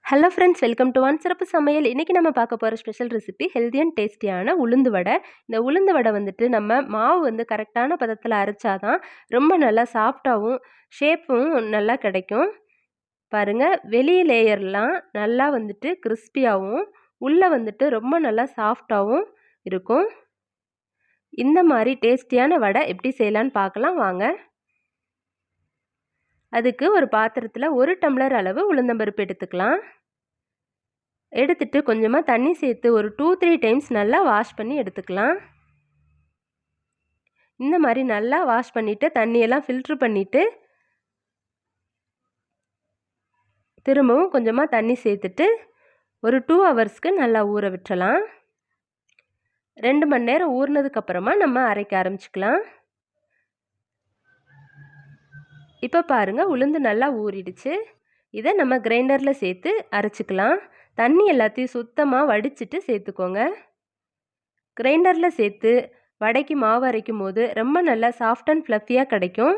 Hello friends, welcome to one சிறப்பு சமையல். இன்றைக்கி நம்ம பார்க்க போகிற ஸ்பெஷல் ரெசிபி ஹெல்தி அண்ட் டேஸ்டியான உளுந்து வடை. இந்த உளுந்து வடை வந்துட்டு நம்ம மாவு கரெக்டான பதத்தில் அரைச்சாதான் ரொம்ப நல்லா சாஃப்டாகவும் ஷேப்பும் நல்லா கிடைக்கும். பாருங்கள், வெளி லேயர்லாம் நல்லா கிறிஸ்பியாகவும் உள்ளே ரொம்ப நல்லா சாஃப்டாகவும் இருக்கும். இந்த மாதிரி டேஸ்டியான வடை எப்படி செய்யலான்னு பார்க்கலாம் வாங்க. அதுக்கு ஒரு பாத்திரத்தில் 1 டம்ளர் அளவு உளுந்தம்பருப்பு எடுத்துக்கலாம். எடுத்துட்டு கொஞ்சமாக தண்ணி சேர்த்து ஒரு 2-3 டைம்ஸ் நல்லா வாஷ் பண்ணி எடுத்துக்கலாம். இந்த மாதிரி நல்லா வாஷ் பண்ணிவிட்டு தண்ணியெல்லாம் ஃபில்ட்ரு பண்ணிவிட்டு திரும்பவும் கொஞ்சமாக தண்ணி சேர்த்துட்டு ஒரு 2 ஹவர்ஸ்க்கு நல்லா ஊற விட்டுறலாம். 2 மணி நேரம் ஊறினதுக்கப்புறமா நம்ம அரைக்க ஆரம்பிச்சுக்கலாம். இப்போ பாருங்கள், உளுந்து நல்லா ஊறிடுச்சு. இதை நம்ம கிரைண்டரில் சேர்த்து அரைச்சிக்கலாம். தண்ணி எல்லாத்தையும் சுத்தமாக வடிச்சிட்டு சேர்த்துக்கோங்க. கிரைண்டரில் சேர்த்து வடைக்கு மாவு அரைக்கும் போது ரொம்ப நல்லா சாஃப்ட் அண்ட் ஃப்ளஃபியாக கிடைக்கும்.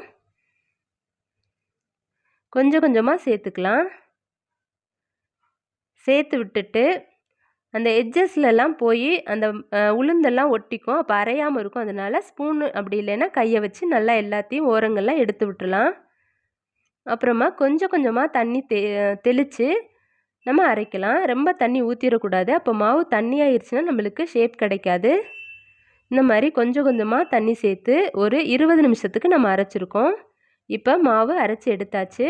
கொஞ்சம் கொஞ்சமாக சேர்த்துக்கலாம். சேர்த்து விட்டுட்டு அந்த எட்ஜஸ்லலாம் போய் அந்த உளுந்தெல்லாம் ஒட்டிக்கும், அப்போ அரையாமல் இருக்கும். அதனால் ஸ்பூனு அப்படி இல்லைன்னா கையை வச்சு நல்லா எல்லாத்தையும் ஓரங்கள்லாம் எடுத்து விட்டுலாம். அப்புறமா கொஞ்சம் கொஞ்சமாக தண்ணி தெளித்து நம்ம அரைக்கலாம். ரொம்ப தண்ணி ஊற்றிடக்கூடாது, அப்போ மாவு தண்ணி ஆயிடுச்சுன்னா நம்மளுக்கு ஷேப் கிடைக்காது. இந்த மாதிரி கொஞ்சம் கொஞ்சமாக தண்ணி சேர்த்து ஒரு 20 நிமிஷத்துக்கு நம்ம அரைச்சிருக்கோம். இப்போ மாவு அரைச்சி எடுத்தாச்சு.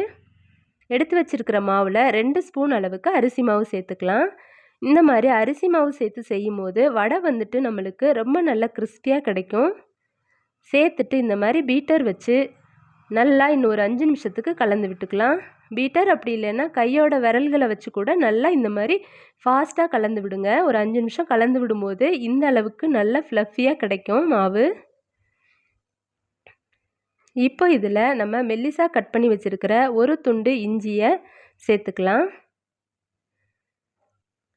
எடுத்து வச்சுருக்கிற மாவில் 2 ஸ்பூன் அளவுக்கு அரிசி மாவு சேர்த்துக்கலாம். இந்த மாதிரி அரிசி மாவு சேர்த்து செய்யும் போது வடை நம்மளுக்கு ரொம்ப நல்லா கிறிஸ்பியாக கிடைக்கும். சேர்த்துட்டு இந்த மாதிரி பீட்டர் வச்சு நல்லா இன்னும் ஒரு 5 நிமிஷத்துக்கு கலந்து விட்டுக்கலாம். பீட்டர் அப்படி இல்லைன்னா கையோட விரல்களை வச்சு கூட நல்லா இந்த மாதிரி ஃபாஸ்ட்டாக கலந்து விடுங்க. ஒரு 5 நிமிஷம் கலந்து விடும்போது இந்த அளவுக்கு நல்லா ஃப்ளஃபியாக கிடைக்கும் மாவு. இப்போ இதில் நம்ம மெல்லிசாக கட் பண்ணி வச்சுருக்கிற ஒரு துண்டு இஞ்சியை சேர்த்துக்கலாம்.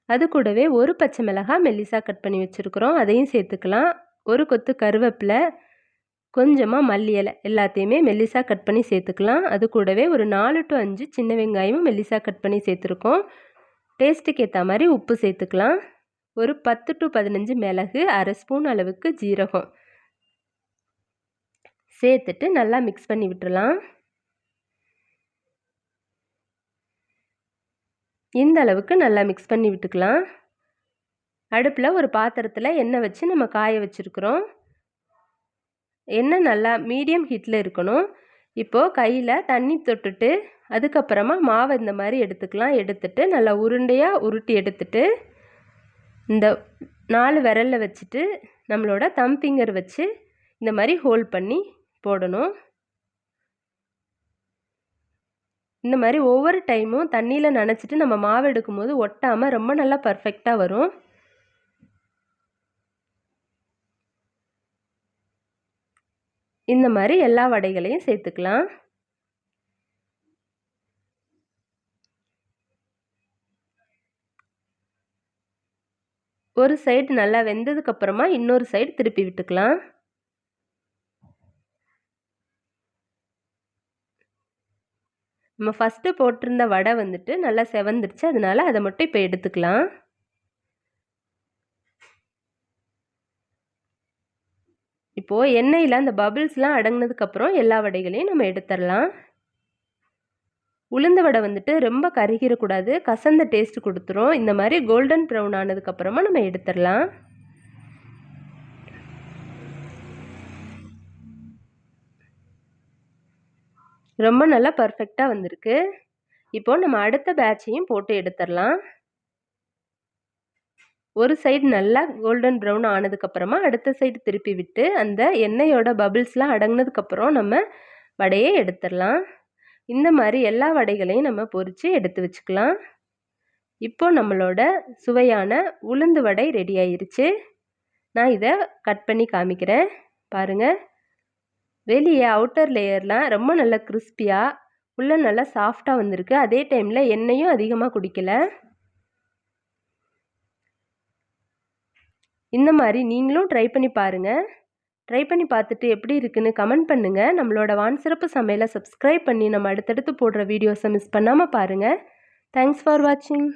அது கூடவே ஒரு பச்சை மிளகாய் மெல்லிசாக கட் பண்ணி வச்சுருக்குறோம், அதையும் சேர்த்துக்கலாம். ஒரு கொத்து கருவேப்பிலை, கொஞ்சமாக மல்லி இலை எல்லாத்தையுமே மெல்லிசாக கட் பண்ணி சேர்த்துக்கலாம். அது கூடவே ஒரு 4 to 5 சின்ன வெங்காயமும் மெல்லிசாக கட் பண்ணி சேர்த்துருக்கோம். டேஸ்ட்டுக்கு ஏற்ற மாதிரி உப்பு சேர்த்துக்கலாம். ஒரு 10 to 15 மிளகு, 1/2 ஸ்பூன் அளவுக்கு ஜீரகம் சேர்த்துட்டு நல்லா மிக்ஸ் பண்ணி விட்டுறலாம். இந்த அளவுக்கு நல்லா மிக்ஸ் பண்ணி விட்டுக்கலாம். அடுப்பில் ஒரு பாத்திரத்தில் எண்ணெய் வச்சு நம்ம காய வச்சுருக்குறோம். எண்ணெய் நல்லா மீடியம் ஹீட்டில் இருக்கணும். இப்போது கையில் தண்ணி தொட்டுட்டு அதுக்கப்புறமா மாவை இந்த மாதிரி எடுத்துக்கலாம். எடுத்துட்டு நல்லா உருண்டையாக உருட்டி எடுத்துட்டு இந்த 4 விரலில் வச்சுட்டு நம்மளோட தம் ஃபிங்கர் வச்சு இந்த மாதிரி ஹோல்ட் பண்ணி போடணும். இந்த மாதிரி ஒவ்வொரு டைமும் தண்ணியில் நனைச்சிட்டு நம்ம மாவு எடுக்கும் போது ஒட்டாமல் ரொம்ப நல்லா பர்ஃபெக்டாக வரும். இந்த மாதிரி எல்லா வடைகளையும் சேர்த்துக்கலாம். ஒரு சைடு நல்லா வெந்ததுக்கப்புறமா இன்னொரு சைடு திருப்பி விட்டுக்கலாம். நம்ம ஃபஸ்ட்டு போட்டிருந்த வடை நல்லா செவந்துருச்சு, அதனால அதை மட்டும் இப்போ எடுத்துக்கலாம். இப்போது எண்ணெயில் அந்த பபிள்ஸ்லாம் அடங்கினதுக்கப்புறம் எல்லா வடைகளையும் நம்ம எடுத்துடலாம். உளுந்த வடை ரொம்ப கருகிடக்கூடாது, கசந்த டேஸ்ட் கொடுத்துரும். இந்த மாதிரி கோல்டன் ப்ரௌன் ஆனதுக்கப்புறமா நம்ம எடுத்துடலாம். ரொம்ப நல்லா பர்ஃபெக்டாக வந்திருக்கு. இப்போது நம்ம அடுத்த பேட்சையும் போட்டு எடுத்துடலாம். ஒரு சைடு நல்லா கோல்டன் ப்ரௌன் ஆனதுக்கப்புறமா அடுத்த சைடு திருப்பி விட்டு அந்த எண்ணெயோட பபிள்ஸ்லாம் அடங்கினதுக்கப்புறம் நம்ம வடையை எடுத்துடலாம். இந்த மாதிரி எல்லா வடைகளையும் நம்ம பொரித்து எடுத்து வச்சுக்கலாம். இப்போ நம்மளோட சுவையான உளுந்து வடை ரெடி ஆயிருச்சு. நான் இதை கட் பண்ணி காமிக்கிறேன் பாருங்கள். வெளியே அவுட்டர் லேயர்லாம் ரொம்ப நல்லா கிறிஸ்பியாக உள்ளே நல்லா சாஃப்டாக வந்திருக்கு. அதே டைமில் எண்ணெயும் அதிகமாக குடிக்கலை. இந்த மாதிரி நீங்களும் ட்ரை பண்ணி பாருங்கள். ட்ரை பண்ணி பார்த்துட்டு எப்படி இருக்குன்னு கமெண்ட் பண்ணுங்கள். நம்மளோட வான் சிறப்பு சமையலை சப்ஸ்கிரைப் பண்ணி நம்ம அடுத்தடுத்து போடுற வீடியோஸை மிஸ் பண்ணாமல் பாருங்கள். தேங்க்ஸ் ஃபார் வாட்சிங்.